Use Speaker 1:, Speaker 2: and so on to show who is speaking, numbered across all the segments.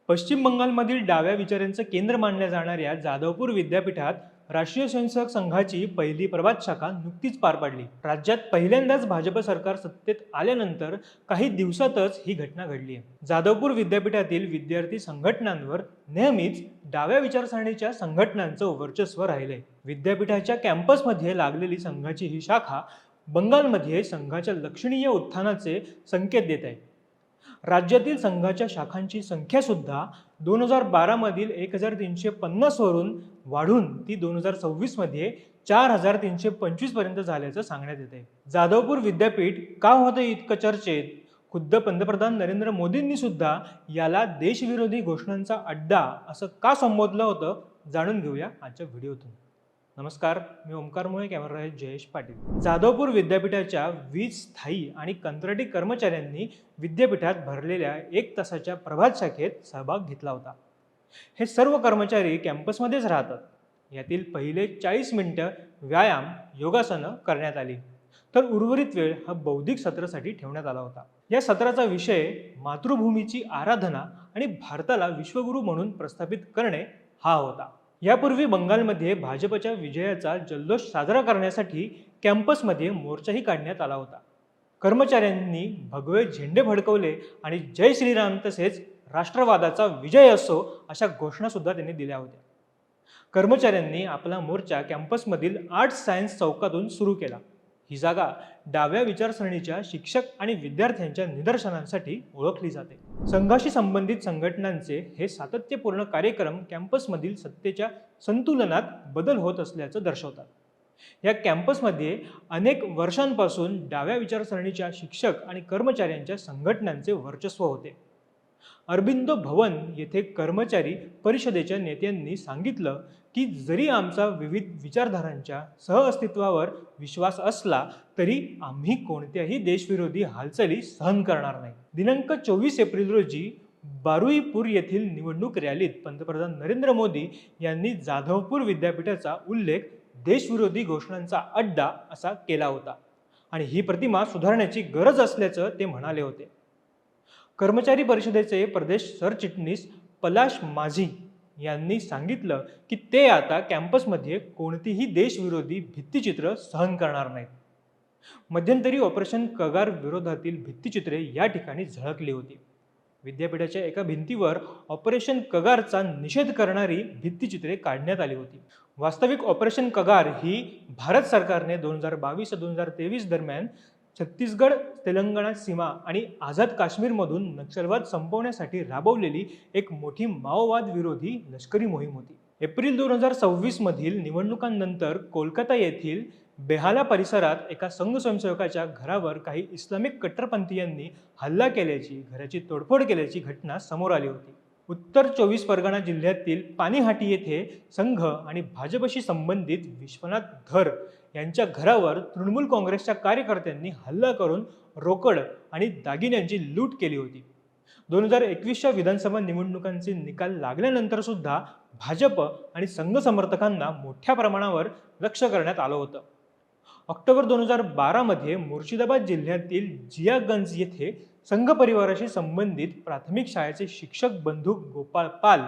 Speaker 1: पश्चिम बंगालमधील डाव्या विचारांचं केंद्र मानल्या जाणाऱ्या जाधवपूर विद्यापीठात राष्ट्रीय स्वयंसेवक संघाची पहिली प्रभात शाखा नुकतीच पार पडली। राज्यात पहिल्यांदाच भाजप सरकार सत्तेत आल्यानंतर काही दिवसातच ही घटना घडली आहे। जाधवपूर विद्यापीठातील विद्यार्थी संघटनांवर नेहमीच डाव्या विचारसरणीच्या संघटनांचं वर्चस्व राहिलंय। विद्यापीठाच्या कॅम्पसमध्ये लागलेली संघाची ही शाखा बंगालमध्ये संघाच्या लक्षणीय उत्थानाचे संकेत देत आहे। राज्यातील संघाच्या शाखांची संख्या सुद्धा 2012 मधील 1350 वरून वाढून ती 2026 मध्ये 4325 पर्यंत झाल्याचं सांगण्यात येते। जाधवपूर विद्यापीठ का होतं इतकं चर्चेत? खुद्द पंतप्रधान नरेंद्र मोदींनी सुद्धा याला देशविरोधी घोषणांचा अड्डा असं का संबोधलं होतं, जाणून घेऊया आजच्या व्हिडिओतून। नमस्कार, मी ओमकार मोळे, कॅमेरा आहे जयेश पाटील। जाधवपूर विद्यापीठाच्या 20 स्थायी आणि कंत्राटी कर्मचाऱ्यांनी विद्यापीठात भरलेल्या 1 तासाच्या प्रभात शाखेत सहभाग घेतला होता। हे सर्व कर्मचारी कॅम्पसमध्येच राहतात। यातील पहिले 40 मिनिटं व्यायाम योगासनं करण्यात आली, तर उर्वरित वेळ हा बौद्धिक सत्रासाठी ठेवण्यात आला होता। या सत्राचा विषय मातृभूमीची आराधना आणि भारताला विश्वगुरू म्हणून प्रस्थापित करणे हा होता। यापूर्वी बंगालमध्ये भाजपच्या विजयाचा जल्लोष साजरा करण्यासाठी कॅम्पसमध्ये मोर्चाही काढण्यात आला होता। कर्मचाऱ्यांनी भगवे झेंडे फडकवले आणि जय श्रीराम तसेच राष्ट्रवादाचा विजय असो अशा घोषणा सुद्धा त्यांनी दिल्या होत्या। कर्मचाऱ्यांनी आपला मोर्चा कॅम्पसमधील आर्ट्स सायन्स चौकातून सुरू केला। ही जागा डाव्या विचारसरणीच्या शिक्षक आणि विद्यार्थ्यांच्या निदर्शनांसाठी ओळखली जाते। संघाशी संबंधित संघटनांचे हे सातत्यपूर्ण कार्यक्रम कॅम्पसमधील सत्तेच्या संतुलनात बदल होत असल्याचं दर्शवतात। या कॅम्पसमध्ये अनेक वर्षांपासून डाव्या विचारसरणीच्या शिक्षक आणि कर्मचाऱ्यांच्या संघटनांचे वर्चस्व होते। अरबिंदो भवन येथे कर्मचारी परिषदेच्या नेत्यांनी सांगितलं की जरी आमचा विविध विचारधारांच्या सहअस्तित्वावर विश्वास असला तरी आम्ही कोणत्याही देशविरोधी हालचाली सहन करणार नाही। दिनांक 24 एप्रिल रोजी बारुईपूर येथील निवडणूक रॅलीत पंतप्रधान नरेंद्र मोदी यांनी जाधवपूर विद्यापीठाचा उल्लेख देशविरोधी घोषणांचा अड्डा असा केला होता आणि ही प्रतिमा सुधारण्याची गरज असल्याचं ते म्हणाले होते। कर्मचारी परिषदेचे प्रदेश सरचिटणीस पलाश माझी यांनी सांगितलं की ते आता कॅम्पसमध्ये कोणतीही देशविरोधी भित्तिचित्र सहन करणार नाहीत। मध्यंतरी ऑपरेशन कगार विरोधातील भित्तिचित्रे या ठिकाणी झळकली होती। विद्यापीठाच्या एका भिंतीवर ऑपरेशन कगारचा निषेध करणारी भित्तिचित्रे काढण्यात आली होती। वास्तविक ऑपरेशन कगार ही भारत सरकारने 2022-2023 दरम्यान छत्तीसगड, तेलंगणा सीमा आणि आझाद काश्मीरमधून नक्षलवाद संपवण्यासाठी राबवलेली एक मोठी माओवाद विरोधी लष्करी मोहीम होती। एप्रिल 2026 मधील निवडणुकांनंतर कोलकाता येथील बेहाला परिसरात एका संघ स्वयंसेवकाच्या घरावर काही इस्लामिक कट्टरपंथीयांनी हल्ला केल्याची, घराची तोडफोड केल्याची घटना समोर आली होती। उत्तर 24 परगणा जिल्ह्यातील पानीहाटी येथे संघ आणि भाजपशी संबंधित विश्वनाथ धर यांच्या घरावर तृणमूल काँग्रेसच्या कार्यकर्त्यांनी हल्ला करून रोकड आणि दागिन्यांची लूट केली होती। 2021च्या विधानसभा निवडणुकांचे निकाल लागल्यानंतर सुद्धा भाजप आणि संघ समर्थकांना मोठ्या प्रमाणावर लक्ष्य करण्यात आलं होतं। ऑक्टोबर 2012 मध्ये मुर्शिदाबाद जिल्ह्यातील जियागंज येथे संघ परिवाराशी संबंधित प्राथमिक शाळेचे शिक्षक बंधू गोपाळ पाल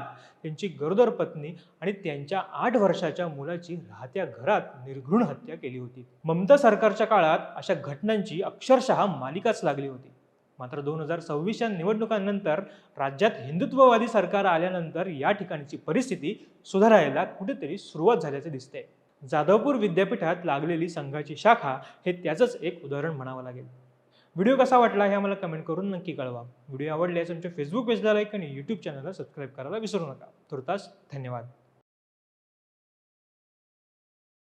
Speaker 1: यांची गरोदर पत्नी आणि त्यांच्या 8 वर्षाच्या मुलाची राहत्या घरात निर्घृण हत्या केली होती। ममता सरकारच्या काळात अशा घटनांची अक्षरशः मालिकाच लागली होती। मात्र 2026च्या निवडणुकांनंतर राज्यात हिंदुत्ववादी सरकार आल्यानंतर या ठिकाणची परिस्थिती सुधारायला कुठेतरी सुरुवात झाल्याचे दिसते। जाधवपूर विद्यापीठात लागलेली संघाची शाखा हे त्याचंच एक उदाहरण म्हणावं लागेल। व्हिडिओ कसा वाटला हे आम्हाला कमेंट करून नक्की कळवा। व्हिडिओ आवडल्यास आमच्या फेसबुक पेजला लाईक आणि यूट्यूब चॅनलला सबस्क्राईब करायला विसरू नका। तुर्तास धन्यवाद।